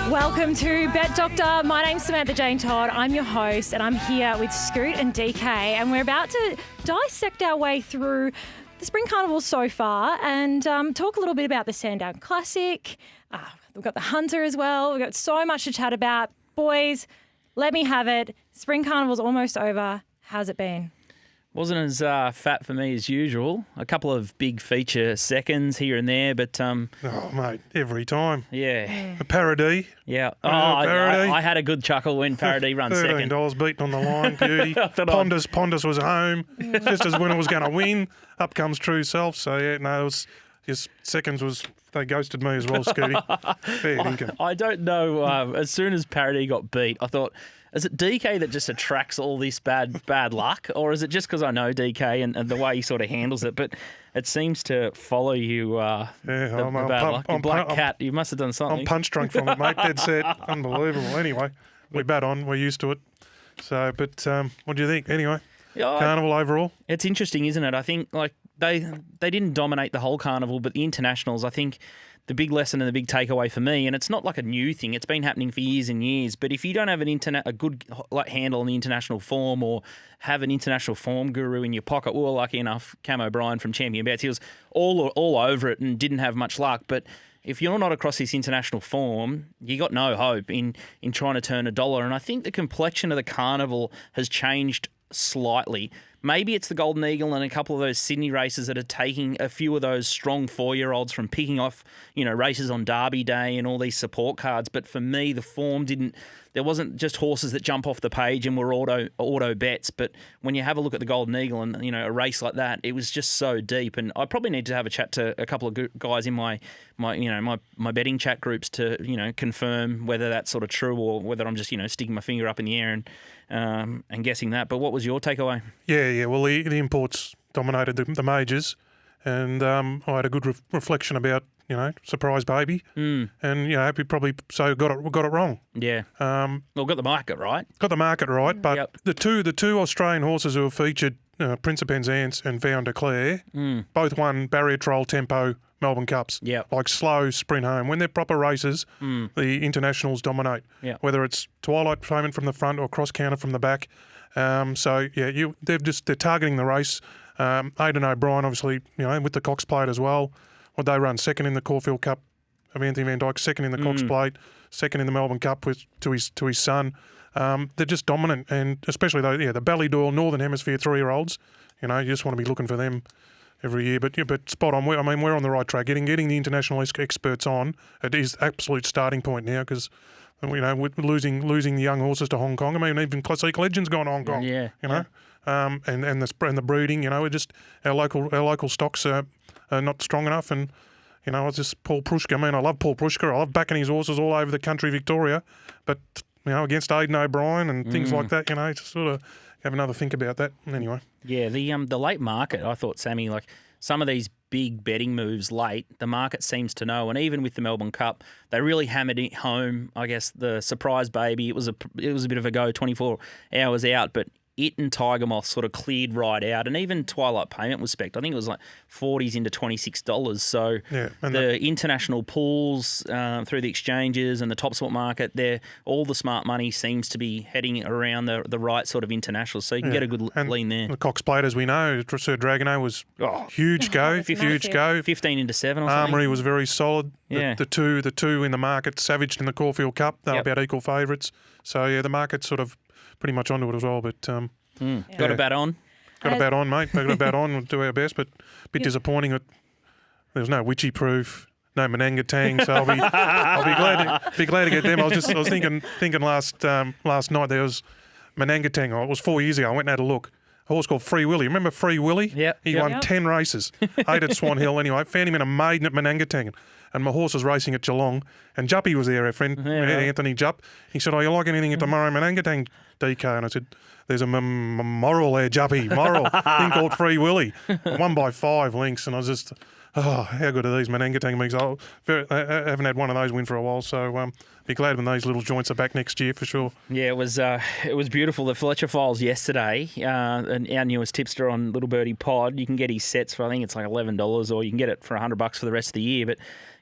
Welcome to Bet Doctor. My name's Samantha Jane Todd. I'm your host, and I'm here with Scoot and DK, and we're about to dissect our way through the Spring Carnival so far and talk a little bit about the Sandown Classic. We've got the Hunter as well. We've got so much to chat about. Boys, let me have it. Spring Carnival's almost over. How's it been? Wasn't as fat for me as usual. A couple of big feature seconds here and there, but... oh, mate, every time. Yeah. A Paradis. Yeah. Paradis. I had a good chuckle when Paradis run second. $13 beaten on the line, beauty. Pondus was home, just as when it was going to win. Up comes True Self. So, yeah, no, it was just seconds was... They ghosted me as well, Scooty. Fair dinkum. I don't know. As soon as Paradis got beat, I thought... Is it DK that just attracts all this bad luck, or is it just because I know DK and the way he sort of handles it? But it seems to follow you. The bad luck. Black cat. You must have done something. I'm punch drunk from it, mate. Dead set. Unbelievable. Anyway, we bat on. We're used to it. So, but what do you think? Anyway, Carnival overall. It's interesting, isn't it? I think like they didn't dominate the whole Carnival, but the internationals, I think. The big lesson and the big takeaway for me, and it's not like a new thing, it's been happening for years and years, but if you don't have a good handle on the international form or have an international form guru in your pocket, we were lucky enough, Cam O'Brien from Champion Bets, he was all over it and didn't have much luck, but if you're not across this international form, you got no hope in trying to turn a dollar, and I think the complexion of the Carnival has changed slightly. Maybe it's the Golden Eagle and a couple of those Sydney races that are taking a few of those strong 4-year-olds from picking off, races on Derby Day and all these support cards. But for me, the form there wasn't just horses that jump off the page and were auto bets. But when you have a look at the Golden Eagle and, a race like that, it was just so deep. And I probably need to have a chat to a couple of guys in my betting chat groups to, confirm whether that's sort of true or whether I'm just, sticking my finger up in the air and guessing that. But what was your takeaway? Yeah. Well, the imports dominated the majors, and I had a good reflection about surprise baby, and we probably got it wrong. Yeah. Got the market right. Got the market right, but the two Australian horses who were featured, Prince of Penzance and Vow and Declare, both won Barrier Trial Tempo Melbourne Cups. Yeah. Like slow sprint home. When they're proper races, the internationals dominate. Yeah. Whether it's Twilight Payment from the front or cross counter from the back. They're targeting the race. Aidan O'Brien, obviously, with the Cox Plate as well. Well, they run second in the Caulfield Cup of Anthony Van Dyke, second in the Cox Plate, second in the Melbourne Cup to his son. They're just dominant, and especially the Ballydoyle Northern Hemisphere 3-year-olds. You just want to be looking for them every year. But spot on. We're on the right track. Getting the international experts on, it is absolute starting point now because. With losing the young horses to Hong Kong. I mean, even Classic Legends gone to Hong Kong. Yeah. And the breeding. We're just our local stocks are not strong enough. And it's just Paul Prushka. I mean, I love Paul Prushka. I love backing his horses all over the country, Victoria. But against Aidan O'Brien and things like that, just sort of have another think about that. Anyway. Yeah, the late market. I thought, Sammy, like some of these big betting moves late, the market seems to know, and even with the Melbourne Cup, they really hammered it home. I guess the surprise baby, it was a bit of a go, 24 hours out, but it and Tiger Moth sort of cleared right out, and even Twilight Payment was spec'd. I think it was like 40s into $26. So the international pools through the exchanges and the top sport market, all the smart money seems to be heading around the right sort of international. So you can get a good lean there. The Cox Plate, as we know, Sir Dragono was huge go, huge go. 15 into 7 or something. Armory was very solid. Yeah. The two in the market, Savage in the Caulfield Cup, they were about equal favourites. So the market's sort of pretty much onto it as well, but got a bat on. Got a bat on, mate. Got a bat on. We'll do our best, but a bit disappointing that there was no witchy proof, no Menanga Tang. So I'll be glad to get them. I was thinking last night there was Menanga Tang. It was 4 years ago. I went and had a look. A horse called Free Willy. Remember Free Willy? Yeah. He won 10 races. 8 at Swan Hill anyway. Found him in a maiden at Menangatang. And my horse was racing at Geelong. And Juppy was there, our friend, Anthony Jupp. He said, you like anything at tomorrow Menangatang, DK? And I said, there's a moral there, Juppy, moral. Thing called Free Willy. Won by 5 lengths. And I was just, how good are these Menangatang meets? I haven't had one of those win for a while. So be glad when those little joints are back next year for sure. Yeah, it was beautiful. The Fletcher Files yesterday, and our newest tipster on Little Birdie Pod, you can get his sets for, I think it's like $11, or you can get it for $100 for the rest of the year. But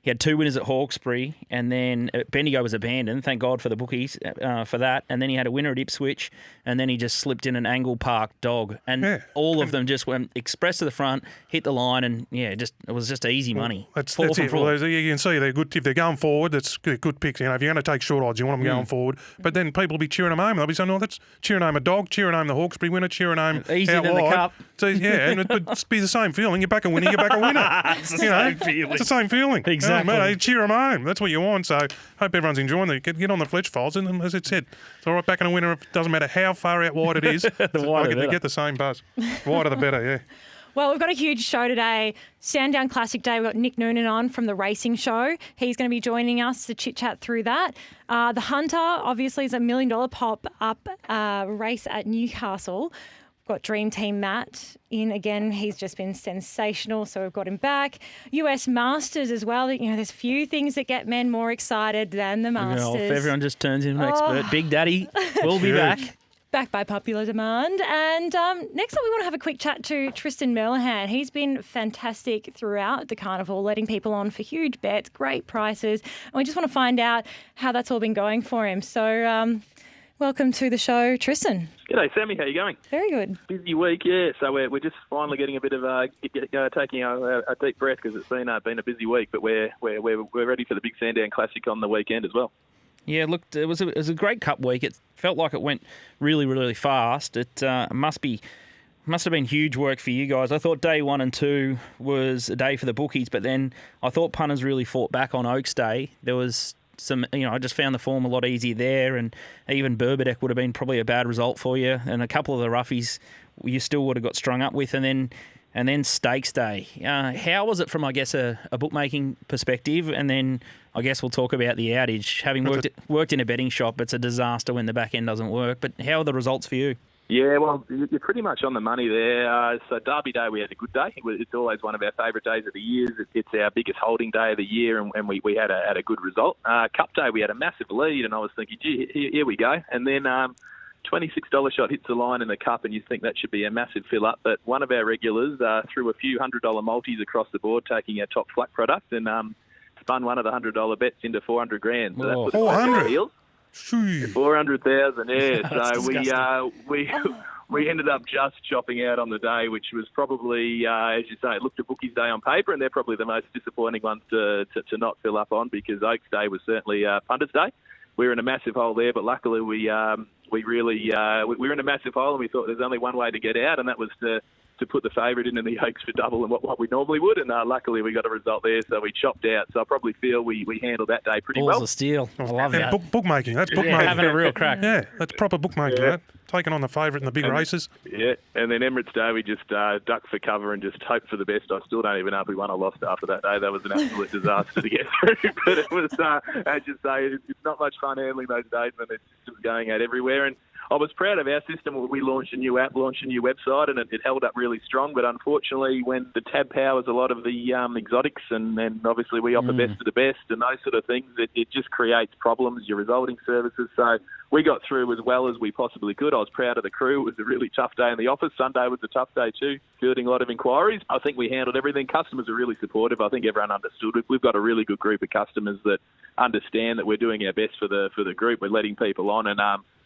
He had 2 winners at Hawkesbury, and then Bendigo was abandoned. Thank God for the bookies for that. And then he had a winner at Ipswich, and then he just slipped in an Angle Park dog. And all of them just went express to the front, hit the line, and it was just easy money. That's it. Well, you can see they're good. If they're going forward, that's good picks. If you're going to take short odds, you want them going forward. But then people will be cheering them home. They'll be saying, "No, that's cheering home a dog, cheering home the Hawkesbury winner, cheering home easier than the cup." So and it'd be the same feeling. You back a winner, you back a winner. It's the same feeling. It's the same feeling. Exactly. Cheer them home. That's what you want. So hope everyone's enjoying it. Get on the Fletch files, and as it said, it's all right backing a winner. It doesn't matter how far out wide it is. They get the same buzz. Wider the better. Yeah. Well, we've got a huge show today. Sandown Classic Day. We've got Nick Noonan on from the racing show. He's going to be joining us to chit-chat through that. The Hunter, obviously, is $1 million pop-up race at Newcastle. We've got Dream Team Matt in again. He's just been sensational, so we've got him back. US Masters as well. There's few things that get men more excited than the Masters. If everyone just turns into an expert. Big Daddy will be back. Back by popular demand. And next up, we want to have a quick chat to Tristan Merlehan. He's been fantastic throughout the carnival, letting people on for huge bets, great prices. And we just want to find out how that's all been going for him. So welcome to the show, Tristan. G'day, Sammy. How you going? Very good. Busy week, yeah. So we're just finally getting a bit of taking a deep breath because it's been a busy week. But we're ready for the big Sandown Classic on the weekend as well. Yeah, look, it was a great Cup week. It felt like it went really, really fast. It must have been huge work for you guys. I thought day 1 and 2 was a day for the bookies, but then I thought punters really fought back on Oaks Day. There was some, I just found the form a lot easier there, and even Berbadeck would have been probably a bad result for you, and a couple of the roughies you still would have got strung up with, and then Stakes Day. How was it from, I guess, a bookmaking perspective? And then I guess we'll talk about the outage. Having worked in a betting shop, it's a disaster when the back end doesn't work. But how are the results for you? Yeah, well, you're pretty much on the money there. So Derby Day, we had a good day. It's always one of our favourite days of the year. It's our biggest holding day of the year, and we had a good result. Cup Day, we had a massive lead, and I was thinking, gee, here we go. And then $26 shot hits the line in the Cup, and you think that should be a massive fill-up. But one of our regulars threw a few $100 multis across the board, taking our top flat product, and spun one of the $100 bets into $400,000. So that was 400. 400,000, yeah. So disgusting. we ended up just chopping out on the day, which was probably, as you say, it looked a bookie's day on paper, and they're probably the most disappointing ones to not fill up on, because Oaks Day was certainly punter's day. We were in a massive hole there, but luckily we were in a massive hole, and we thought there's only one way to get out, and that was to put the favourite in the Oaks for double and what we normally would, and luckily we got a result there, so we chopped out. So I probably feel we handled that day pretty well. Balls of steel. I love that. Bookmaking, that's bookmaking. Yeah, having a real crack. Yeah, that's proper bookmaking, that. Taking on the favourite in the big races. Yeah, and then Emirates Day, we just ducked for cover and just hoped for the best. I still don't even know if we won or lost after that day. That was an absolute disaster to get through. But it was, as you say, it's not much fun handling those days when it's just going out everywhere. And I was proud of our system. We launched a new app, launched a new website, and it held up really strong. But unfortunately, when the tab powers a lot of the exotics, and obviously we offer best of the best and those sort of things, it just creates problems, your resulting services. So we got through as well as we possibly could. I was proud of the crew. It was a really tough day in the office. Sunday was a tough day too, fielding a lot of inquiries. I think we handled everything. Customers are really supportive. I think everyone understood it. We've got a really good group of customers that understand that we're doing our best for the group. We're letting people on, and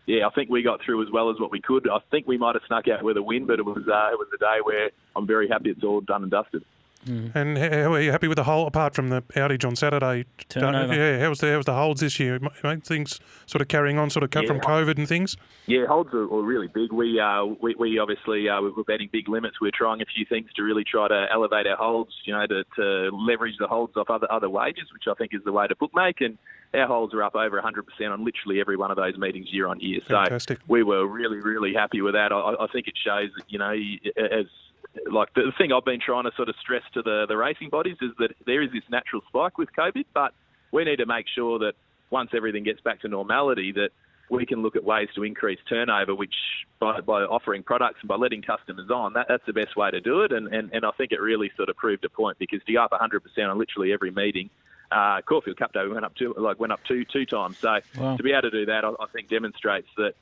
yeah, I think we got through as well as what we could. I think we might have snuck out with a win, but it was a day where I'm very happy it's all done and dusted. And how are you happy with the whole, apart from the outage on Saturday? Turnover. Yeah, how was the holds this year? Mate, things sort of carrying on, sort of cut from COVID and things? Yeah, holds are really big. We obviously we're betting big limits. We're trying a few things to really try to elevate our holds, to leverage the holds off other wages, which I think is the way to bookmake. And our holds are up over 100% on literally every one of those meetings year on year. Fantastic. So we were really, really happy with that. I think it shows that, as like the thing I've been trying to sort of stress to the racing bodies is that there is this natural spike with COVID, but we need to make sure that once everything gets back to normality, that we can look at ways to increase turnover, which by offering products and by letting customers on, that's the best way to do it. And I think it really sort of proved a point, because to go up 100% on literally every meeting, Caulfield Cup Day we went up two times. So wow. To be able to do that, I think demonstrates that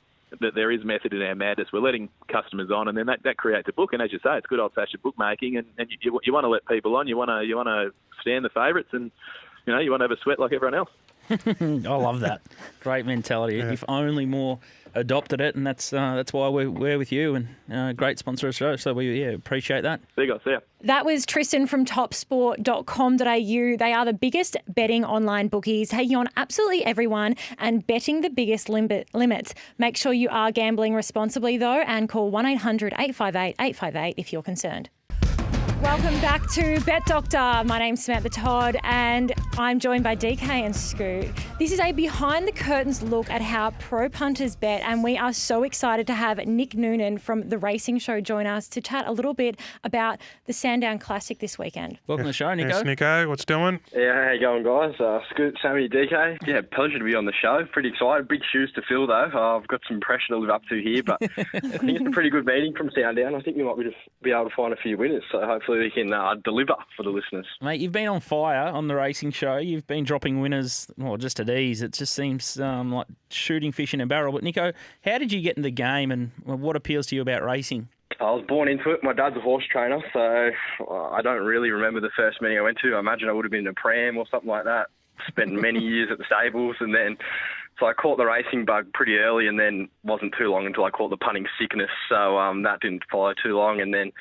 there is method in our madness. We're letting customers on, and then that creates a book. And as you say, it's good old-fashioned bookmaking, and you want to let people on. You want to stand the favourites, and you want to have a sweat like everyone else. I love that. Great mentality. Yeah. If only more adopted it, and that's why we're with you, and great sponsor of the show. So we appreciate that. See you guys. See ya. That was Tristan from topsport.com.au. They are the biggest betting online bookies, taking on absolutely everyone and betting the biggest limits. Make sure you are gambling responsibly, though, and call 1-800-858-858 if you're concerned. Welcome back to Bet Doctor. My name's Samantha Todd and I'm joined by DK and Scoot. This is a behind-the-curtains look at how pro punters bet, and we are so excited to have Nick Noonan from The Racing Show join us to chat a little bit about the Sandown Classic this weekend. Welcome to the show, Nico. Yes, Nico, what's doing? Yeah, how you going, guys? Scoot, Sammy, DK. Yeah, pleasure to be on the show. Pretty excited. Big shoes to fill, though. I've got some pressure to live up to here, but I think it's a pretty good meeting from Sandown. I think we might be able to find a few winners, so hopefully we can deliver for the listeners. Mate, you've been on fire on The Racing Show. You've been dropping winners, just at ease. It just seems like shooting fish in a barrel. But, Nico, how did you get in the game and what appeals to you about racing? I was born into it. My dad's a horse trainer, so I don't really remember the first meeting I went to. I imagine I would have been in a pram or something like that. Spent many years at the stables, and then so I caught the racing bug pretty early, and then wasn't too long until I caught the punting sickness. So that didn't follow too long, and then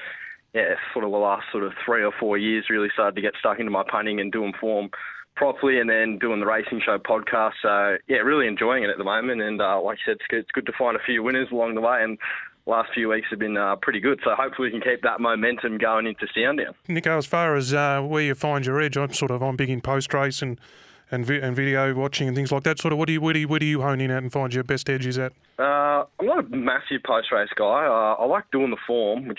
sort of the last 3 or 4 years really started to get stuck into my punting and doing form properly, and then doing the Racing Show podcast. So really enjoying it at the moment, and like you said, it's good to find a few winners along the way, and last few weeks have been pretty good. So hopefully we can keep that momentum going into Sandown. Nico, as far as where you find your edge, I'm big in post-race and video watching and things like that. Where do you hone in at and find your best edges at? I'm not a massive post-race guy. I like doing the form,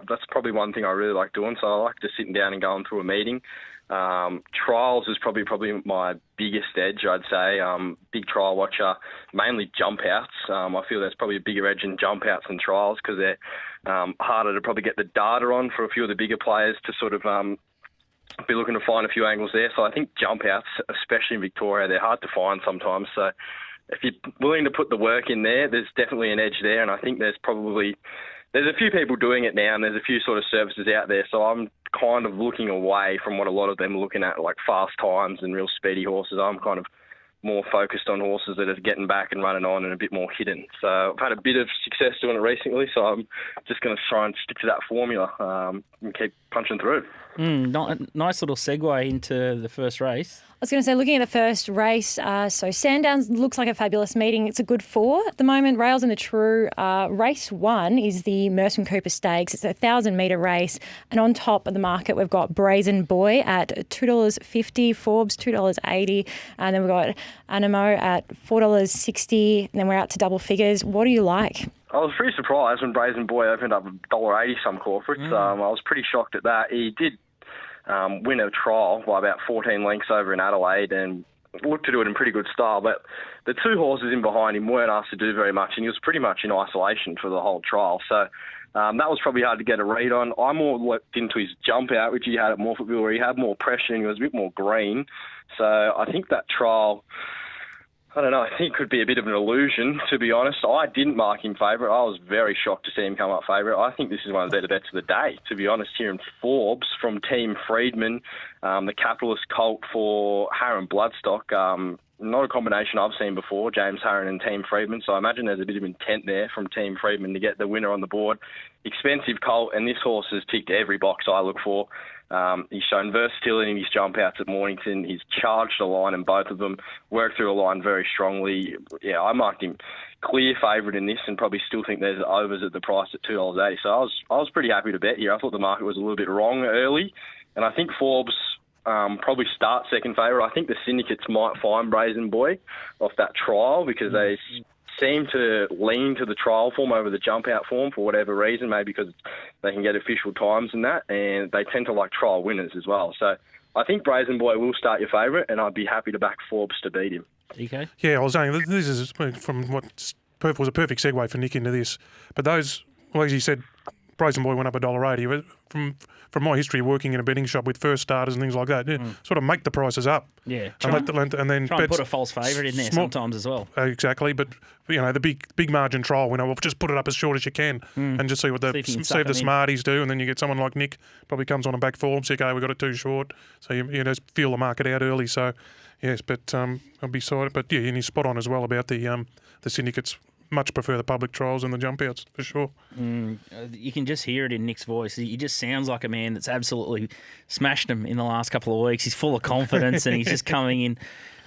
that's probably one thing I really like doing. So I like just sitting down and going through a meeting. Trials is probably my biggest edge, I'd say. Big trial watcher, mainly jump outs. I feel there's probably a bigger edge in jump outs than trials because they're harder to probably get the data on for a few of the bigger players to sort of be looking to find a few angles there. So I think jump outs, especially in Victoria, they're hard to find sometimes. So if you're willing to put the work in there, there's definitely an edge there. And I think there's a few people doing it now, and there's a few sort of services out there. So I'm kind of looking away from what a lot of them are looking at, like fast times and real speedy horses. I'm kind of more focused on horses that are getting back and running on and a bit more hidden. So I've had a bit of success doing it recently, so I'm just going to try and stick to that formula and keep punching through. Nice little segue into the first race. I was going to say, looking at the first race, so Sandown looks like a fabulous meeting. It's a good 4 at the moment. Rails in the True. Race 1 is the Merson Cooper Stakes. It's a 1,000-metre race. And on top of the market, we've got Brazen Boy at $2.50, Forbes $2.80, and then we've got Animo at $4.60, and then we're out to double figures. What do you like? I was pretty surprised when Brazen Boy opened up $1.80 some corporates. I was pretty shocked at that. He did win a trial by about 14 lengths over in Adelaide and looked to do it in pretty good style. But the 2 horses in behind him weren't asked to do very much, and he was pretty much in isolation for the whole trial. So that was probably hard to get a read on. I more looked into his jump out, which he had at Morphettville, where he had more pressure and he was a bit more green. So I think that trial, I don't know, I think it could be a bit of an illusion, to be honest. I didn't mark him favourite. I was very shocked to see him come up favourite. I think this is one of the better bets of the day, to be honest, here in Forbes from Team Friedman, the capitalist colt for Harron Bloodstock. Not a combination I've seen before, James Harron and Team Friedman, so I imagine there's a bit of intent there from Team Friedman to get the winner on the board. Expensive colt, and this horse has ticked every box I look for. He's shown versatility in his jump outs at Mornington. He's charged a line in both of them, worked through a line very strongly. Yeah, I marked him clear favourite in this and probably still think there's overs at the price at $2.80. So I was pretty happy to bet here. I thought the market was a little bit wrong early, and I think Forbes probably start second favourite. I think the syndicates might find Brazen Boy off that trial because they seem to lean to the trial form over the jump out form for whatever reason, maybe because they can get official times and that, and they tend to like trial winners as well. So I think Brazen Boy will start your favourite, and I'd be happy to back Forbes to beat him. DK? Yeah, I was saying this is from what was a perfect segue for Nick into this. But those, well, as you said, Brazen Boy went up $1.80. But from my history of working in a betting shop with first starters and things like that, sort of make the prices up. Yeah. And then Try and put a false favourite in there sometimes as well. Exactly, but the big margin trial winner, will just put it up as short as you can and just see what see if the smarties do, and then you get someone like Nick probably comes on a back form, say, okay, we got it too short, so you just feel the market out early. So yes, but I'll be sorry, but yeah, and you're spot on as well about the syndicates. Much prefer the public trials and the jump outs for sure. You can just hear it in Nick's voice. He just sounds like a man that's absolutely smashed him in the last couple of weeks. He's full of confidence and he's just coming in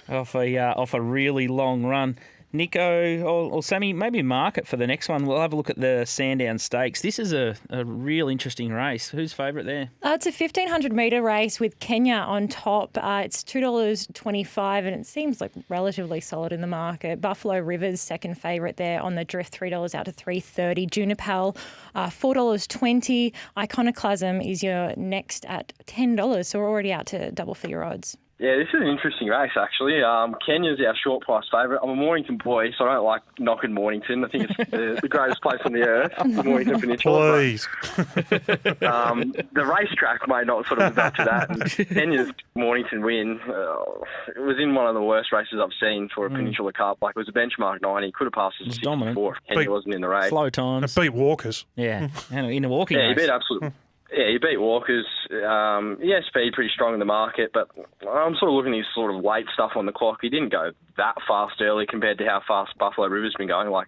off a really long run. Nico or Sammy, maybe mark it for the next one. We'll have a look at the Sandown Stakes. This is a real interesting race. Who's favourite there? It's a 1,500 metre race with Kenya on top. It's $2.25 and it seems like relatively solid in the market. Buffalo River's second favourite there on the drift, $3 out to $3.30. Junipal, $4.20. Iconoclasm is your next at $10, so we're already out to double figure odds. Yeah, this is an interesting race, actually. Kenya's our short price favourite. I'm a Mornington boy, so I don't like knocking Mornington. I think it's the greatest place on the earth, the Mornington Peninsula. Please. The racetrack may not sort of live up to that. And Kenya's Mornington win, it was in one of the worst races I've seen for a Peninsula Cup. Like, it was a benchmark 90. Could have passed it 64 if Kenya wasn't in the race. Slow times. It beat Walkers. Yeah, in a walking race. Yeah, he beat absolutely. Yeah, he beat Walkers. Speed pretty strong in the market, but I'm sort of looking at his sort of late stuff on the clock. He didn't go that fast early compared to how fast Buffalo River's been going. Like,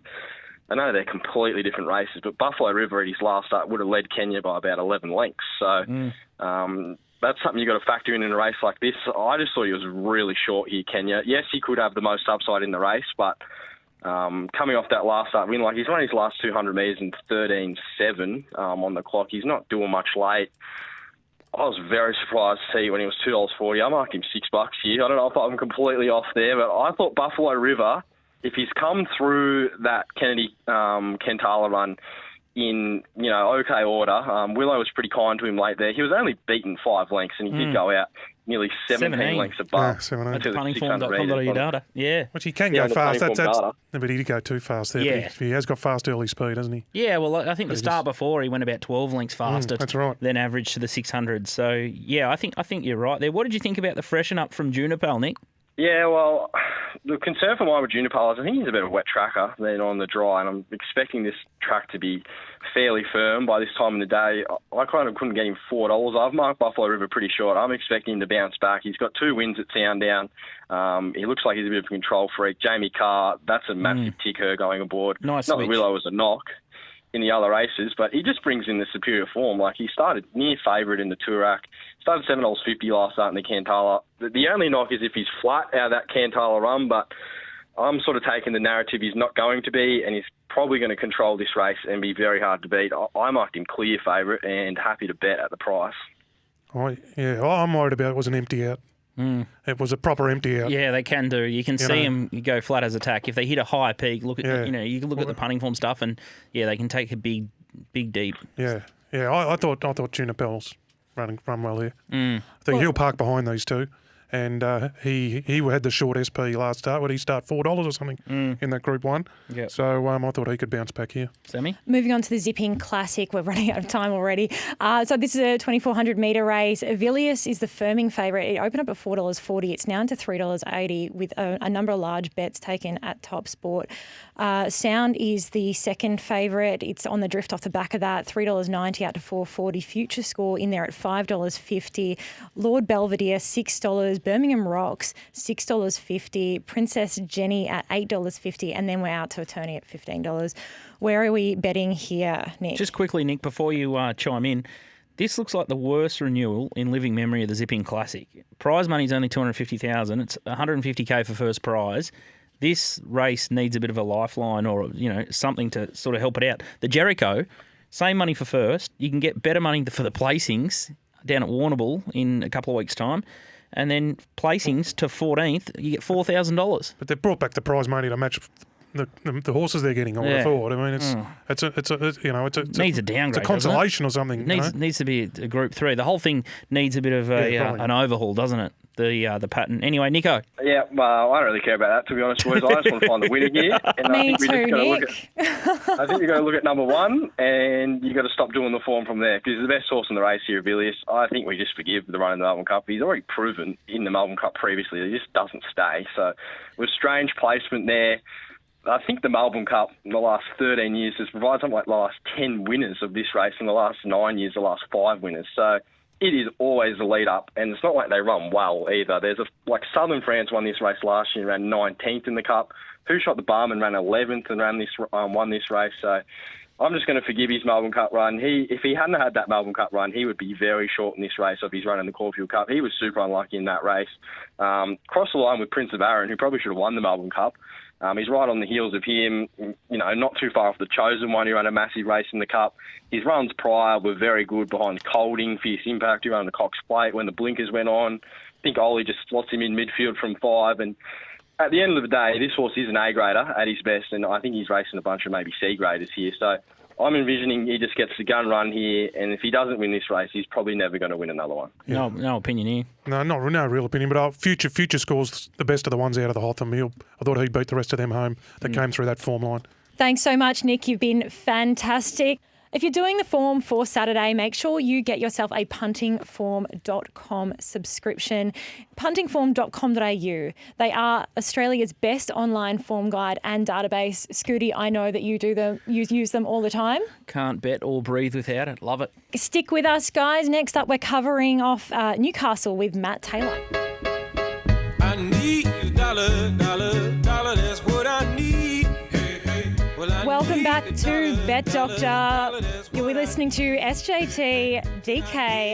I know they're completely different races, but Buffalo River at his last start would have led Kenya by about 11 lengths. So that's something you've got to factor in a race like this. I just thought he was really short here, Kenya. Yes, he could have the most upside in the race, but coming off that last start win, like he's run his last 200 metres in 13.7 on the clock. He's not doing much late. I was very surprised to see when he was $2.40. I marked him $6 here. I don't know if I'm completely off there, but I thought Buffalo River, if he's come through that Kennedy Kentala run in okay order, Willow was pretty kind to him late there. He was only beaten 5 lengths, and he did go out nearly 17 lengths above. Yeah, 17. Puntingform.com.au data. Yeah. Which he can go fast. But he did go too fast there. Yeah. He has got fast early speed, hasn't he? Yeah, well, I think the start before he went about 12 lengths faster that's right. than average to the 600. So, yeah, I think you're right there. What did you think about the freshen up from Junipal, Nick? Yeah, well, the concern for mine with Junipal is I think he's a bit of a wet tracker than on the dry, and I'm expecting this track to be fairly firm by this time in the day. I kind of couldn't get him $4. I've marked Buffalo River pretty short. I'm expecting him to bounce back. He's got 2 wins at Sandown. He looks like he's a bit of a control freak. Jamie Carr, that's a massive ticker going aboard. Nice Not that Willow was a knock in the other races, but he just brings in the superior form. Like, he started near favourite in the Toorak, started $7.50 last start in the Kantala. The only knock is if he's flat out of that Kantala run, but I'm sort of taking the narrative he's not going to be, and he's probably going to control this race and be very hard to beat. I marked him clear favourite and happy to bet at the price. All I'm worried about was an empty out. It was a proper empty out. Yeah, they can do. You can see them go flat as attack. If they hit a high peak, you can look at the punting form stuff, and they can take a big deep. Yeah. I thought Junipal's run well here. I think he'll park behind these two. And he had the short SP last start. Would he start $4 or something in that Group 1? Yep. So I thought he could bounce back here. Sammy? Moving on to the Zipping Classic. We're running out of time already. So this is a 2,400 metre race. Villiers is the firming favourite. It opened up at $4.40. It's now into $3.80 with a number of large bets taken at Top Sport. Sound is the second favourite. It's on the drift off the back of that. $3.90 out to $4.40. Future Score in there at $5.50. Lord Belvedere, $6. Birmingham Rocks, $6.50. Princess Jenny at $8.50. And then we're out to Attorney at $15. Where are we betting here, Nick? Just quickly, Nick, before you chime in, this looks like the worst renewal in living memory of the Zipping Classic. Prize money's only $250,000. It's $150K for first prize. This race needs a bit of a lifeline or something to sort of help it out. The Jericho, same money for first. You can get better money for the placings down at Warrnambool in a couple of weeks' time. And then placings to 14th, you get $4,000. But they've brought back the prize money to match the horses they're getting. I would have thought. I mean, it's needs a downgrade. It's a consolation or something. Needs to be a Group 3. The whole thing needs a bit of an overhaul, doesn't it? The pattern. Anyway, Nico. Yeah, well, I don't really care about that, to be honest, boys. I just want to find the winner here. And Me too, Nick. I think you've got to look at number one, and you've got to stop doing the form from there, because the best horse in the race here, Villiers, I think we just forgive the run in the Melbourne Cup. He's already proven in the Melbourne Cup previously that he just doesn't stay. So, it was strange placement there. I think the Melbourne Cup in the last 13 years has provided something like the last 10 winners of this race, in the last 9 years, the last 5 winners. So, it is always the lead up, and it's not like they run well either. Like Southern France won this race last year, ran 19th in the Cup. Who Shot the Barman ran 11th and won this race. So I'm just going to forgive his Melbourne Cup run. If he hadn't had that Melbourne Cup run, he would be very short in this race of his run in the Caulfield Cup. He was super unlucky in that race. Crossed the line with Prince of Arran, who probably should have won the Melbourne Cup. He's right on the heels of him, not too far off the Chosen One, who ran a massive race in the Cup. His runs prior were very good behind Colding, Fierce Impact, who ran the Cox Plate when the blinkers went on. I think Ollie just slots him in midfield from 5. And at the end of the day, this horse is an A-grader at his best, and I think he's racing a bunch of maybe C-graders here. So I'm envisioning he just gets the gun run here, and if he doesn't win this race, he's probably never going to win another one. Yeah. No opinion here. No real opinion, but future scores the best of the ones out of the Hotham. I thought he'd beat the rest of them home that came through that form line. Thanks so much, Nick. You've been fantastic. If you're doing the form for Saturday, make sure you get yourself a puntingform.com subscription. Puntingform.com.au. They are Australia's best online form guide and database. Scooty, I know that you use them all the time. Can't bet or breathe without it. Love it. Stick with us, guys. Next up, we're covering off Newcastle with Matt Taylor. I need a dollar, that's what I need. Welcome back to Bet Doctor. You'll be listening to SJT, DK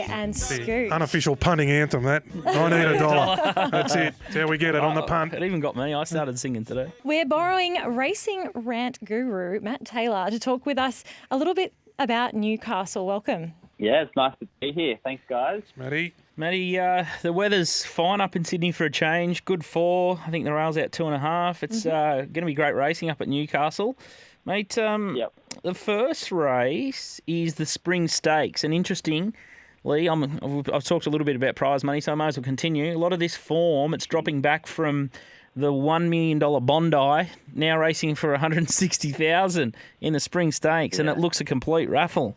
and Scoot. The unofficial punting anthem, that. I need a dollar. That's it. That's how we get it on the punt. It even got me. I started singing today. We're borrowing racing rant guru Matt Taylor to talk with us a little bit about Newcastle. Welcome. Yeah, it's nice to be here. Thanks, guys. Matty, the weather's fine up in Sydney for a change. Good 4. I think the rail's out 2.5. It's going to be great racing up at Newcastle. Mate, The first race is the Spring Stakes. And interestingly, I've talked a little bit about prize money, so I might as well continue. A lot of this form, it's dropping back from the $1 million Bondi, now racing for $160,000 in the Spring Stakes, and it looks a complete raffle.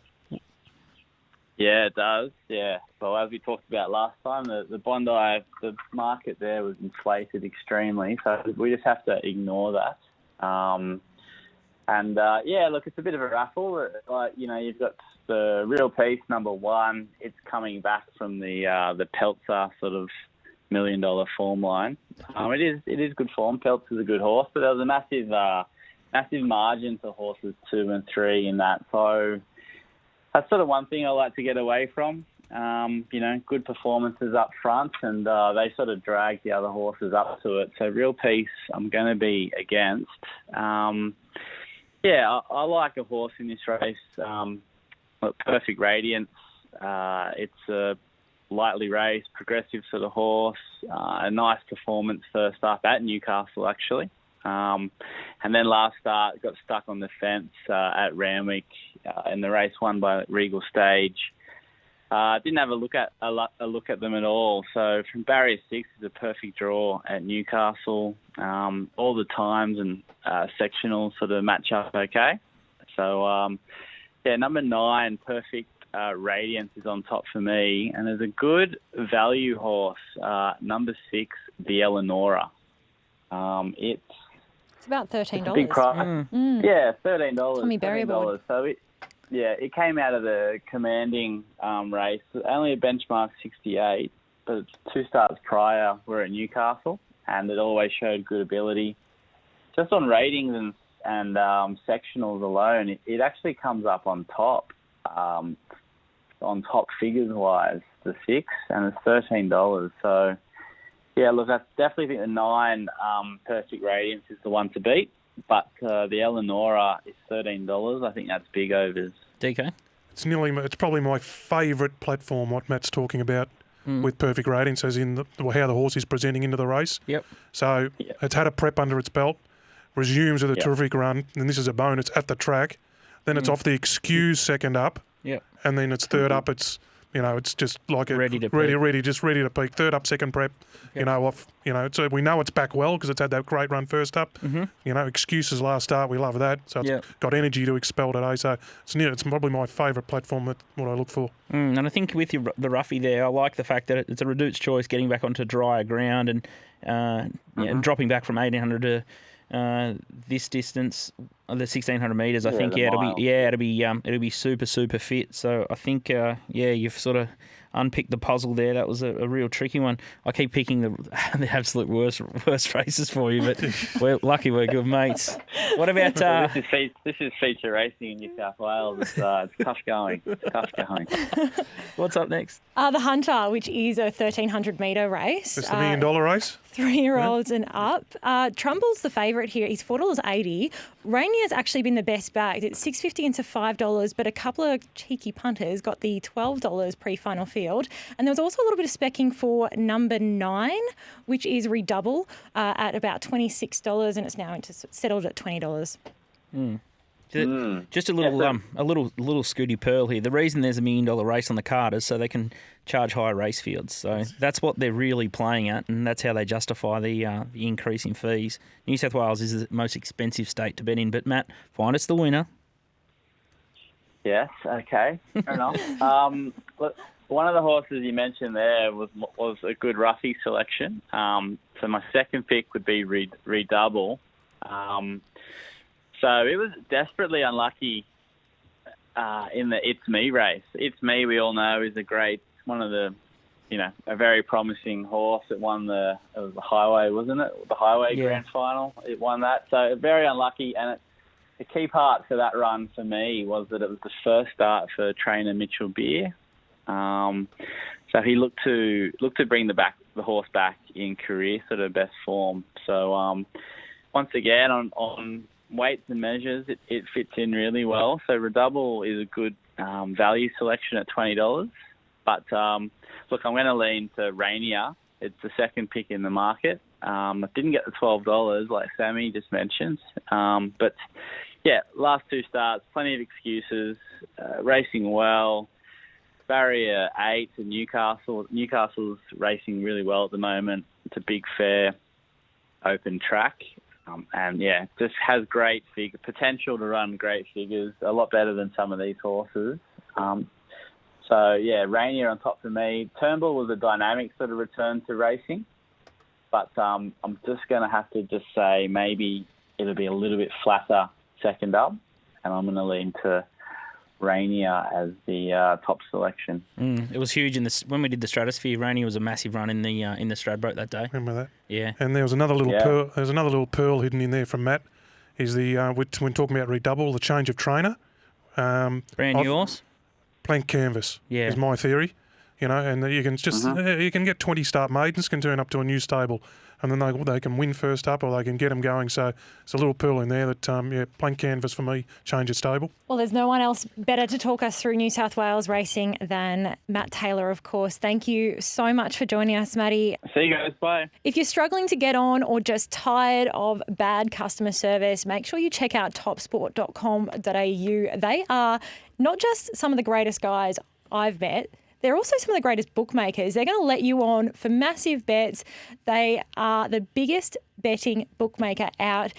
Yeah, it does. Yeah. Well, as we talked about last time, the Bondi, the market there was inflated extremely, so we just have to ignore that. Look, it's a bit of a raffle. You've got the Real Peace number 1. It's coming back from the Peltzer sort of $1 million form line. It is good form. Peltzer's a good horse, but there was a massive margin to horses 2 and 3 in that. So that's sort of one thing I like to get away from. Good performances up front, and they sort of drag the other horses up to it. So Real Peace, I'm going to be against. I like a horse in this race. Perfect Radiance. It's a lightly raced, progressive sort of horse. A nice performance first up at Newcastle, actually. And then last start, got stuck on the fence at Randwick in the race won by Regal Stage. Didn't have a look at them at all. So from barrier 6 is a perfect draw at Newcastle. All the times and sectionals sort of match up okay. So number 9, Perfect Radiance is on top for me, and there's a good value horse, number 6, the Eleonora. It's about $13. It's a big price. Yeah, $13. Tommy Berry $13. So it came out of the commanding race. Only a benchmark 68, but 2 starts prior were at Newcastle, and it always showed good ability. Just on ratings and sectionals alone, it actually comes up on top figures-wise, the 6, and it's $13. So, yeah, look, I definitely think the 9 Perfect Radiance is the one to beat. But the Eleonora is $13. I think that's big overs. DK? It's probably my favourite platform, what Matt's talking about with Perfect Radiance, as in how the horse is presenting into the race. Yep. So it's had a prep under its belt. resumes with a terrific run, and this is a bonus at the track. Then it's off the excuse second up, and then it's third up. It's it's just like ready to peak. Third up, second prep. So we know it's back well because it's had that great run first up. Excuses last start, we love that. So it's got energy to expel today. So it's probably my favourite platform. What I look for. And I think with the roughie there, I like the fact that it's a reduced choice getting back onto drier ground and dropping back from 1800 to. This distance, the 1600 metres, I think, it'll be super fit. So I think, you've sort of unpicked the puzzle there. That was a real tricky one. I keep picking the absolute worst races for you, but we're lucky we're good mates. What about this is feature racing in New South Wales. It's tough going. What's up next? The Hunter, which is a 1,300 metre race. It's the $1 million race. 3-year-olds and up. Trumble's the favourite here. He's $4.80. Rainier's actually been the best backed. It's $6.50 into $5, but a couple of cheeky punters got the $12 pre-final field. And there was also a little bit of specking for number 9, which is Redouble at about $26, and it's now settled at $20. Just a little Scooty Pearl here. The reason there's $1 million race on the card is so they can charge higher race fields. So that's what they're really playing at, and that's how they justify the increase in fees. New South Wales is the most expensive state to bet in. But Matt, find us the winner. Yes. Okay. Fair enough. Look, one of the horses you mentioned there was a good roughie selection. So my second pick would be Redouble. So it was desperately unlucky in the It's Me race. It's Me, we all know, is a very promising horse. It won it was the Highway, wasn't it? The Highway Grand Final. It won that. So very unlucky. And the key part for that run for me was that it was the first start for trainer Mitchell Beer. So he looked to bring the horse back in career sort of best form. So once again on weights and measures, it fits in really well. So Redouble is a good value selection at $20. But look, I'm going to lean to Rainier. It's the second pick in the market. I didn't get the $12 like Sammy just mentioned. But yeah, last two starts, plenty of excuses, racing well. Barrier 8 to Newcastle. Newcastle's racing really well at the moment. It's a big, fair, open track. And just has great potential to run great figures, a lot better than some of these horses. Rainier on top for me. Turnbull was a dynamic sort of return to racing, but I'm just going to have to just say maybe it'll be a little bit flatter second up, and I'm going to lean to Rainier as the top selection. It was huge when we did the Stratosphere. Rainier was a massive run in the Stradbroke that day. Remember that? Yeah. And there was another little pearl. There's another little pearl hidden in there from Matt. Is when talking about Redouble, the change of trainer. Brand new horse. Blank canvas. Is my theory. And you can just you can get 20 start maidens can turn up to a new stable, and then they can win first up or they can get them going. So it's a little pearl in there that blank canvas for me, change of stable. Well, there's no one else better to talk us through New South Wales racing than Matt Taylor, of course. Thank you so much for joining us, Matty. See you guys. Bye. If you're struggling to get on or just tired of bad customer service, make sure you check out topsport.com.au. They are not just some of the greatest guys I've met. They're also some of the greatest bookmakers. They're going to let you on for massive bets. They are the biggest betting bookmaker out.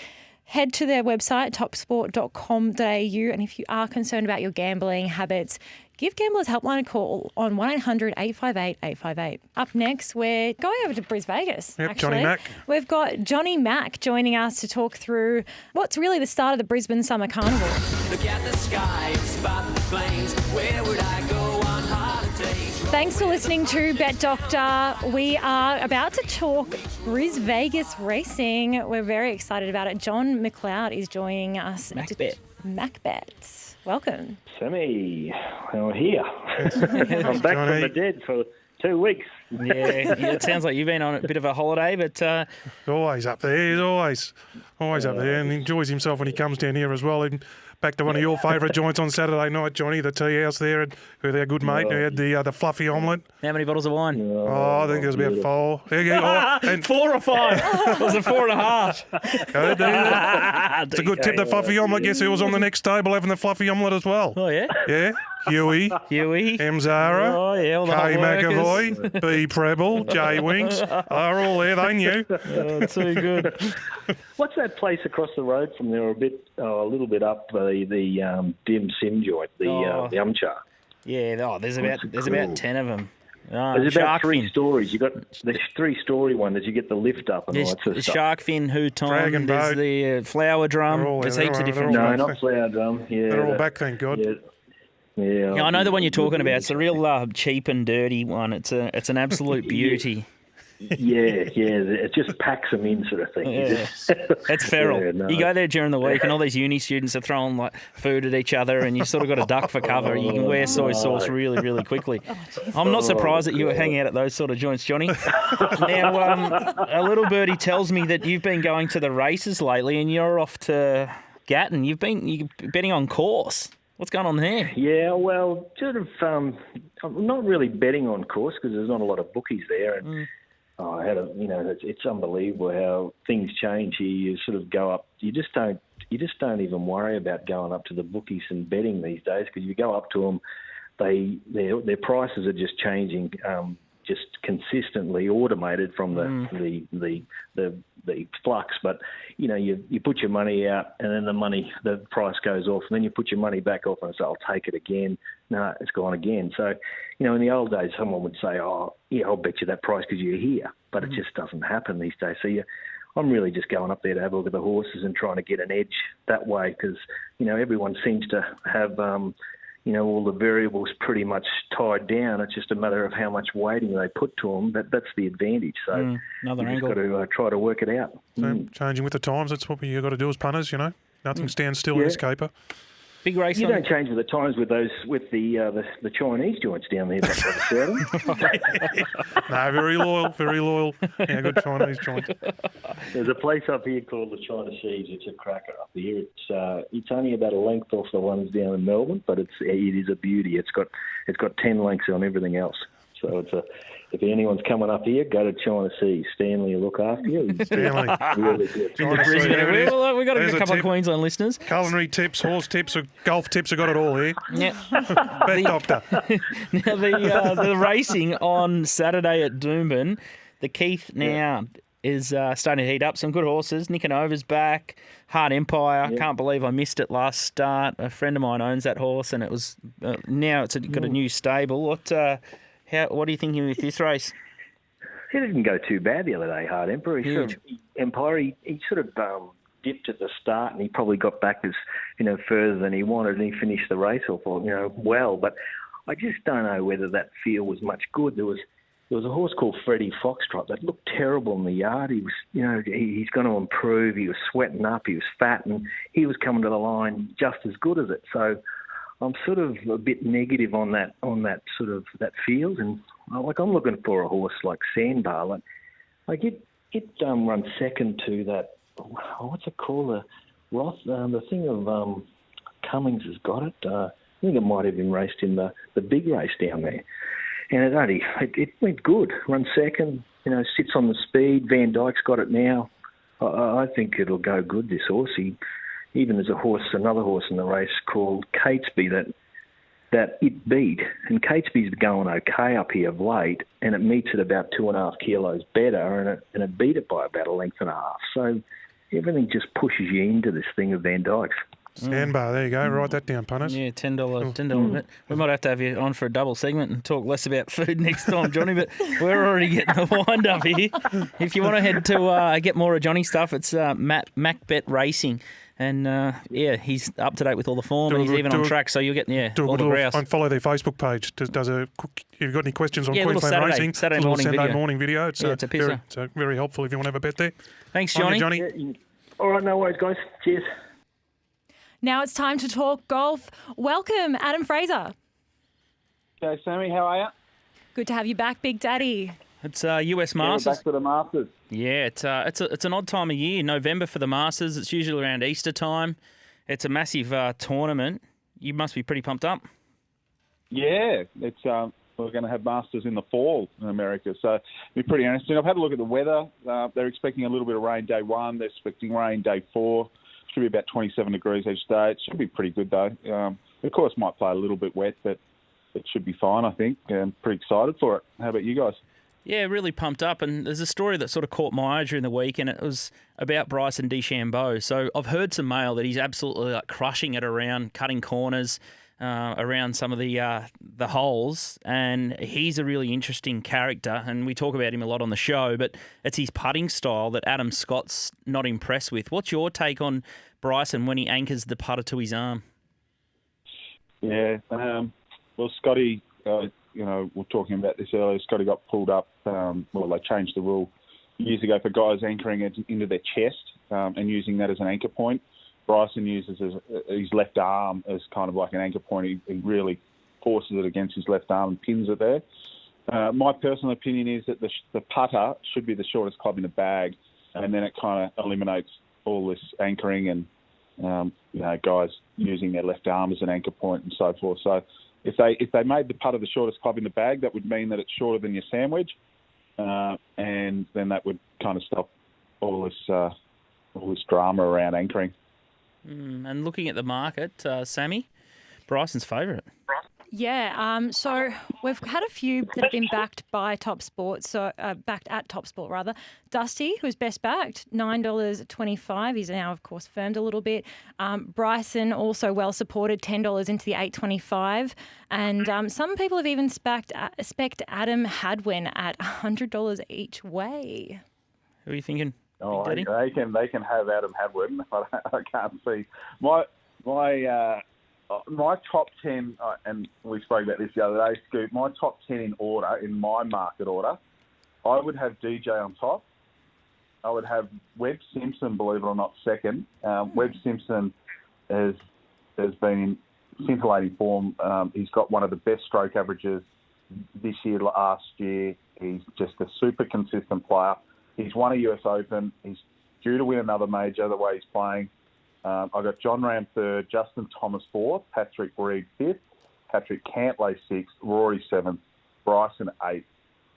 Head to their website, topsport.com.au, and if you are concerned about your gambling habits, give Gamblers Helpline a call on 1-800-858-858. Up next, we're going over to Brisbane, Vegas. Yep, Johnny Mack. We've got Johnny Mack joining us to talk through what's really the start of the Brisbane Summer Carnival. Look at the sky, spot the planes. Where would I go on holiday? Thanks for listening to Bet Doctor. We are about to talk Brisbane Vegas racing. We're very excited about it. John McCleod is joining us. MacBet. Welcome. Sammy, we're here. I'm back from the dead for 2 weeks. Yeah, it sounds like you've been on a bit of a holiday, but Always up there. He's always up there, and enjoys himself when he comes down here as well. And back to one of your favourite joints on Saturday night, Johnny, the tea house there with our good mate who had the fluffy omelette. how many bottles of wine? Oh, I think it was about 4. And 4 or 5? Was it 4.5? it's a good tip. The fluffy omelette. Guess who was on the next table having the fluffy omelette as well? Oh, yeah? Yeah, Huey, Huey. Zara, Oh, yeah, all the Kay hot workers. McAvoy, B Preble, Jay Winks. They're all there. They knew. Oh, too good. What's that place across the road from there? A little bit up the Dim Sim joint, the Umchar. Yeah, there's about 10 of them. There's about shark 3 fin. stories. You got the 3-story one as you get the lift up and all There's that sort the of stuff. shark fin, hooton, Dragon there's boat. the flower drum. They're all There's there, heaps of they're different all No, ones. not flower drum. Yeah, They're all back, thank God. Yeah, Yeah, I know the one you're talking about. It's a real cheap and dirty one. It's an absolute beauty. Yeah, it just packs them in, sort of thing. Yeah. It's feral. Yeah, no. You go there during the week, and all these uni students are throwing like food at each other, and you sort of got to duck for cover. You can wear soy sauce really, really quickly. I'm not surprised that you were hanging out at those sort of joints, Johnny. Now, a little birdie tells me that you've been going to the races lately, and you're off to Gatton. You're betting on course. What's going on there? Yeah, well, sort of. I'm not really betting on course because there's not a lot of bookies there, and I had it's unbelievable how things change here. You sort of go up. You just don't even worry about going up to the bookies and betting these days because you go up to them, their prices are just changing, just consistently automated from the flux. But you put your money out and then the price goes off, and then you put your money back off and say, I'll take it again. No, it's gone again. So, in the old days, someone would say, oh, yeah, I'll bet you that price because you're here. But it just doesn't happen these days. So I'm really just going up there to have a look at the horses and trying to get an edge that way because, everyone seems to have, all the variables pretty much tied down. It's just a matter of how much weighting they put to them. That's the advantage. So another you've angle. just got to try to work it out. So changing with the times, that's what you've got to do as punters, Nothing stands still in this caper. Big race. You don't change with the times with the Chinese joints down there. No, very loyal. Yeah, good Chinese joint. There's a place up here called the China Seas. It's a cracker up here. It's only about a length off the ones down in Melbourne, but it is a beauty. It's got 10 lengths on everything else. So if anyone's coming up here, go to China Seas. Stanley will look after you. Stanley. Really good. Brisbane. We've got a couple of Queensland listeners. Culinary tips, horse tips, golf tips. I've got it all here. Yeah. Bet doctor. Now, the racing on Saturday at Doomben, the Keith now is starting to heat up. Some good horses. Nick and Over's back. Hard Empire. Can't believe I missed it last start. A friend of mine owns that horse, and it was now it's got a new stable. What are you thinking with this race? He didn't go too bad the other day, Hard Emperor. He sort of dipped at the start, and he probably got back as further than he wanted, and he finished the race off well. But I just don't know whether that field was much good. There was a horse called Freddie Foxtrot that looked terrible in the yard. He was, he's going to improve. He was sweating up. He was fat, and he was coming to the line just as good as it. So I'm sort of a bit negative on that sort of that field, and I'm looking for a horse like Sandbar. Like it runs second to that. What's it called? The Roth. The thing of Cummings has got it. I think it might have been raced in the big race down there, and it went good. Runs second. Sits on the speed. Van Dyke's got it now. I think it'll go good. This horse. Even there's another horse in the race called Catesby that it beat, and Catesby's going okay up here of late, and it meets at about 2.5 kilos better, and it beat it by about a length and a half. So everything just pushes you into this thing of Van Dyke's. Sandbar, there you go. Write that down, punters. Yeah, $10 bet. We might have to have you on for a double segment and talk less about food next time, Johnny, but we're already getting the wind up here. If you want to head to get more of Johnny's stuff, it's MacBet Racing. And, he's up to date with all the form, and he's even on track, so you'll get all the browse. And follow their Facebook page. If you've got any questions on Queensland racing, Saturday morning video. It's it's a pisser. very helpful if you want to have a bet there. Thanks, Johnny. Yeah, all right, no worries, guys. Cheers. Now it's time to talk golf. Welcome, Adam Fraser. Okay, Sammy, how are you? Good to have you back, Big Daddy. It's US Yeah, we're Masters. back to the Masters. Yeah, it's an odd time of year. November for the Masters. It's usually around Easter time. It's a massive tournament. You must be pretty pumped up. Yeah, it's we're going to have Masters in the fall in America, so it'll be pretty interesting. I've had a look at the weather. They're expecting a little bit of rain day 1. They're expecting rain day 4. Should be about 27 degrees each day. It should be pretty good though. The course might play a little bit wet, but it should be fine, I think. I'm pretty excited for it. How about you guys? Yeah, really pumped up. And there's a story that sort of caught my eye during the week, and it was about Bryson DeChambeau. So I've heard some mail that he's absolutely crushing it around, cutting corners, around some of the holes, and he's a really interesting character, and we talk about him a lot on the show, but it's his putting style that Adam Scott's not impressed with. What's your take on Bryson when he anchors the putter to his arm? Yeah, well, Scotty, we're talking about this earlier. Scotty got pulled up. They changed the rule years ago for guys anchoring it into their chest and using that as an anchor point. Bryson uses his left arm as kind of like an anchor point. He really forces it against his left arm and pins it there. My personal opinion is that the putter should be the shortest club in the bag, and then it kind of eliminates all this anchoring and guys using their left arm as an anchor point and so forth. So if they made the putter the shortest club in the bag, that would mean that it's shorter than your sandwich, and then that would kind of stop all this drama around anchoring. And looking at the market, Sammy, Bryson's favourite. Yeah, so we've had a few that have been backed by Top Sport, so backed at Top Sport rather. Dusty, who's best backed, $9.25. He's now, of course, firmed a little bit. Bryson, also well supported, $10 into the $8.25. And some people have even spec'd Adam Hadwin at $100 each way. Who are you thinking? Oh, Daddy? they can have Adam Hadwin. I can't see my top 10, and we spoke about this the other day, Scoop. My top 10 in order, in my market order, I would have DJ on top. I would have Webb Simpson, believe it or not, second. Webb Simpson has been in scintillating form. He's got one of the best stroke averages this year, last year. He's just a super consistent player. He's won a US Open. He's due to win another major the way he's playing. I've got John Ram third, Justin Thomas fourth, Patrick Reed fifth, Patrick Cantlay sixth, Rory seventh, Bryson eighth,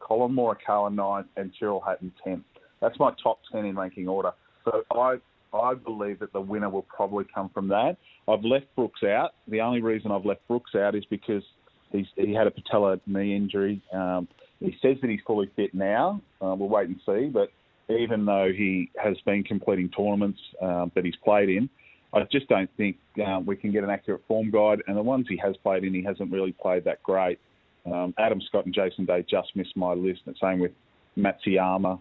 Colin Morikawa ninth, and Tyrrell Hatton 10th. That's my top 10 in ranking order. So I believe that the winner will probably come from that. I've left Brooks out. The only reason I've left Brooks out is because he had a patella knee injury. He says that he's fully fit now. We'll wait and see. But even though he has been completing tournaments that he's played in, I just don't think we can get an accurate form guide. And the ones he has played in, he hasn't really played that great. Adam Scott and Jason Day just missed my list. And same with Matsuyama.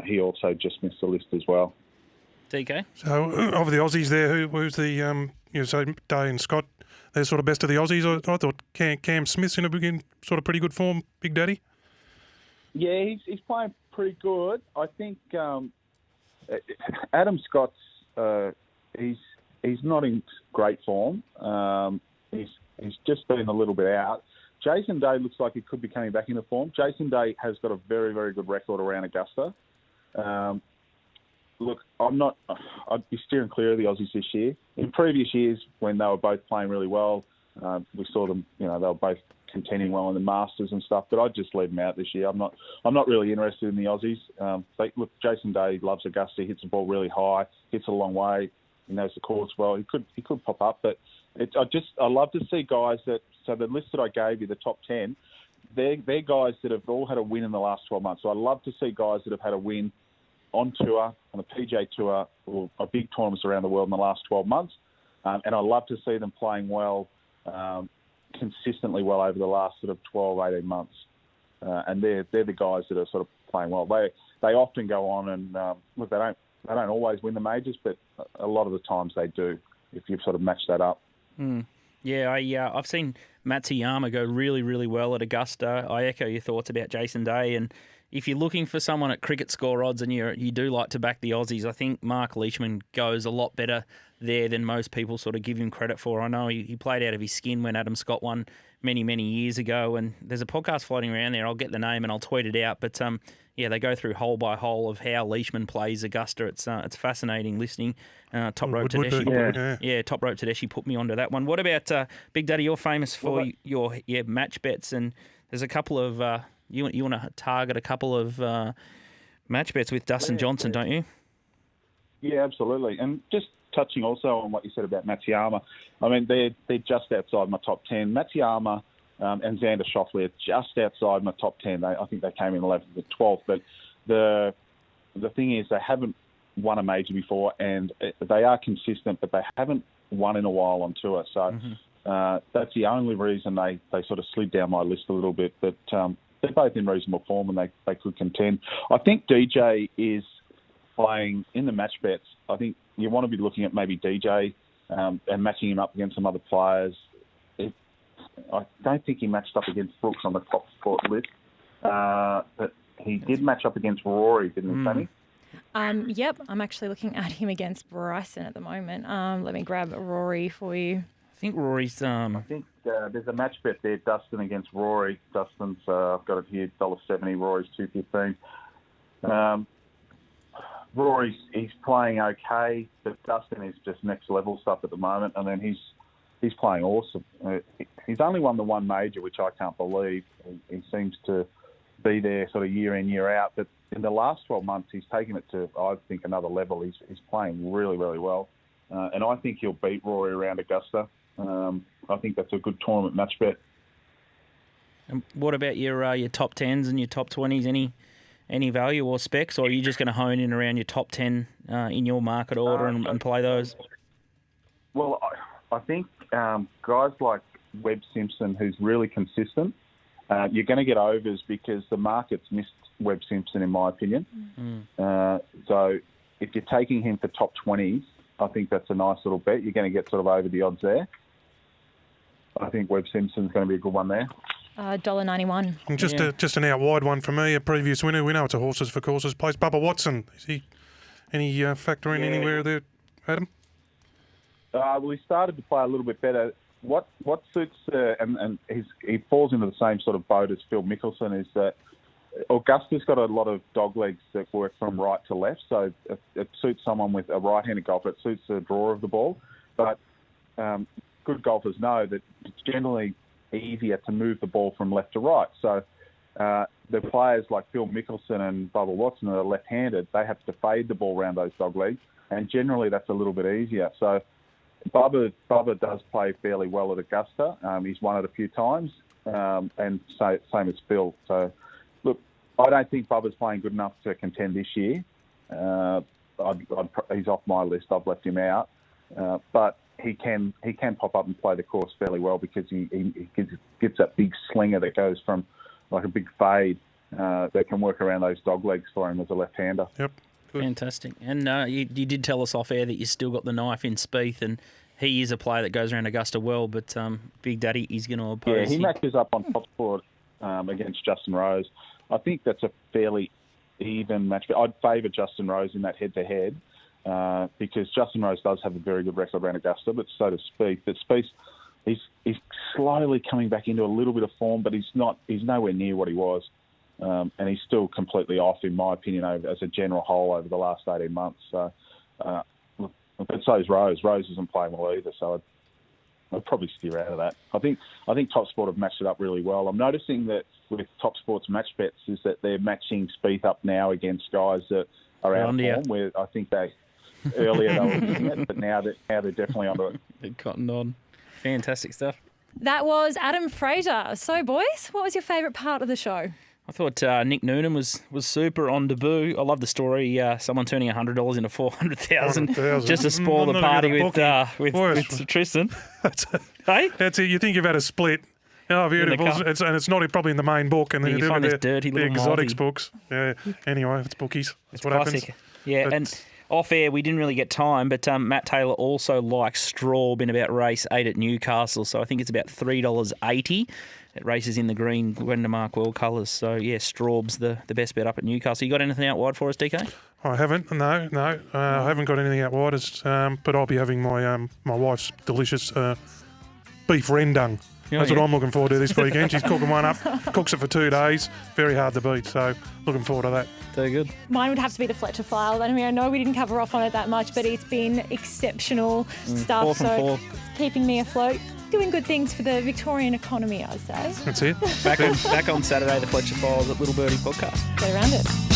He also just missed the list as well. DK? So, of the Aussies there, who's the, so Day and Scott, they're sort of best of the Aussies. I thought Cam Smith's in sort of pretty good form, Big Daddy. Yeah, he's playing pretty good. I think Adam Scott's he's not in great form. He's just been a little bit out. Jason Day looks like he could be coming back into form. Jason Day has got a very, very good record around Augusta. Look, I'd be steering clear of the Aussies this year. In previous years, when they were both playing really well, we saw them, they were both contending well in the Masters and stuff, but I'd just leave them out this year. I'm not really interested in the Aussies. Look, Jason Day loves Augusta, hits the ball really high, hits it a long way, he knows the course well. He could pop up, but I love to see guys so the list that I gave you, the top 10, they're guys that have all had a win in the last 12 months. So I love to see guys that have had a win on tour, on the PGA Tour, or big tournaments around the world in the last 12 months. And I love to see them playing well, consistently well over the last sort of 12, 18 months. And they're the guys that are sort of playing well. They often go on and, look, they don't always win the majors, but a lot of the times they do, if you've sort of matched that up. Yeah, I've seen Matsuyama go really, really well at Augusta. I echo your thoughts about Jason Day, and if you're looking for someone at cricket score odds and you do like to back the Aussies, I think Mark Leishman goes a lot better there than most people sort of give him credit for. I know he played out of his skin when Adam Scott won many, many years ago, and there's a podcast floating around there. I'll get the name and I'll tweet it out. But they go through hole by hole of how Leishman plays Augusta. It's fascinating listening. Top Rope Tedeschi, Top Rope Tedeschi put me onto that one. What about Big Daddy? You're famous for your match bets, and there's a couple of you want to target a couple of match bets with Dustin Johnson, don't you? Yeah, absolutely. And just touching also on what you said about Matsuyama, I mean, they're just outside my top 10. Matsuyama and Xander Schauffele are just outside my top 10. I think they came in 11th and 12th. But the thing is, they haven't won a major before, and they are consistent, but they haven't won in a while on tour. So that's the only reason they sort of slid down my list a little bit. But they're both in reasonable form, and they could contend. I think DJ is playing in the match bets. I think you want to be looking at maybe DJ and matching him up against some other players. I don't think he matched up against Brooks on the top sport list, but he did match up against Rory, didn't he, Sammy? Yep, I'm actually looking at him against Bryson at the moment. Let me grab Rory for you. I think Rory's... I think there's a match bet there, Dustin against Rory. Dustin's, I've got it here, $1.70, Rory's $2.15. Rory's he's playing okay, but Dustin is just next level stuff at the moment, and then he's playing awesome. He's only won the one major, which I can't believe. He seems to be there sort of year in, year out, but in the last 12 months, he's taken it to, I think, another level. He's playing really, really well, and I think he'll beat Rory around Augusta. I think that's a good tournament match bet. And what about your top 10s and your top 20s? Any value or specs, or are you just going to hone in around your top 10 in your market order and play those? Well, I think guys like Webb Simpson, who's really consistent, you're going to get overs because the market's missed Webb Simpson, in my opinion. So if you're taking him for top 20s, I think that's a nice little bet. You're going to get sort of over the odds there. I think Webb Simpson's going to be a good one there. $1.91. And just an out wide one for me, a previous winner. We know it's a horses for courses place. Bubba Watson, is he any factor in anywhere there, Adam? Well, he started to play a little bit better. What suits and he falls into the same sort of boat as Phil Mickelson is that Augusta's got a lot of dog legs that work from right to left, so it suits someone with a right-handed golfer. It suits the draw of the ball, but good golfers know that it's generally easier to move the ball from left to right. So the players like Phil Mickelson and Bubba Watson that are left-handed, they have to fade the ball around those dog legs, and generally that's a little bit easier. So Bubba does play fairly well at Augusta. He's won it a few times, and same as Phil. So, look, I don't think Bubba's playing good enough to contend this year. He's off my list. I've left him out. But he can pop up and play the course fairly well because he gets that big slinger that goes from like a big fade that can work around those dog legs for him as a left-hander. Yep. Good. Fantastic. And you did tell us off air that you still got the knife in Spieth, and he is a player that goes around Augusta well, but Big Daddy is going to oppose. Yeah, he matches up on top sport against Justin Rose. I think that's a fairly even match. I'd favour Justin Rose in that head-to-head because Justin Rose does have a very good record around Augusta, but so does Spieth. But Spieth, he's slowly coming back into a little bit of form, but he's nowhere near what he was. And he's still completely off, in my opinion, as a general whole over the last 18 months. So, but so is Rose. Rose isn't playing well either, so I'd probably steer out of that. I think Top Sport have matched it up really well. I'm noticing that with Top Sport's match bets is that they're matching Spieth up now against guys that are out of form. Where I think earlier they were doing it, but now they're definitely onto it. They're cotton on. Fantastic stuff. That was Adam Fraser. So, boys, what was your favourite part of the show? I thought Nick Noonan was super on debut. I love the story. Someone turning $100 into $400,000 just to spoil the party with Tristan. Hey, that's it. You think you've had a split? Oh, beautiful! And it's not probably in the main book, and then you find the exotics books. Yeah. Anyway, it's bookies. That's what classic. Happens. Yeah, and off air we didn't really get time, but Matt Taylor also likes Straub in about race 8 at Newcastle, so I think it's about $3.80. It races in the green Gwendamark World colours. So, yeah, Straub's the best bet up at Newcastle. You got anything out wide for us, DK? I haven't. No. I haven't got anything out wide. But I'll be having my my wife's delicious beef rendang. That's what I'm looking forward to this weekend. She's cooking one up, cooks it for 2 days. Very hard to beat. So looking forward to that. Very good. Mine would have to be the Fletcher file. I mean, I know we didn't cover off on it that much, but it's been exceptional stuff. 4 from 4. It's keeping me afloat. Doing good things for the Victorian economy, I'd say. That's it. Back on Saturday, the Fletcher Files at Little Birdie podcast. Get around it.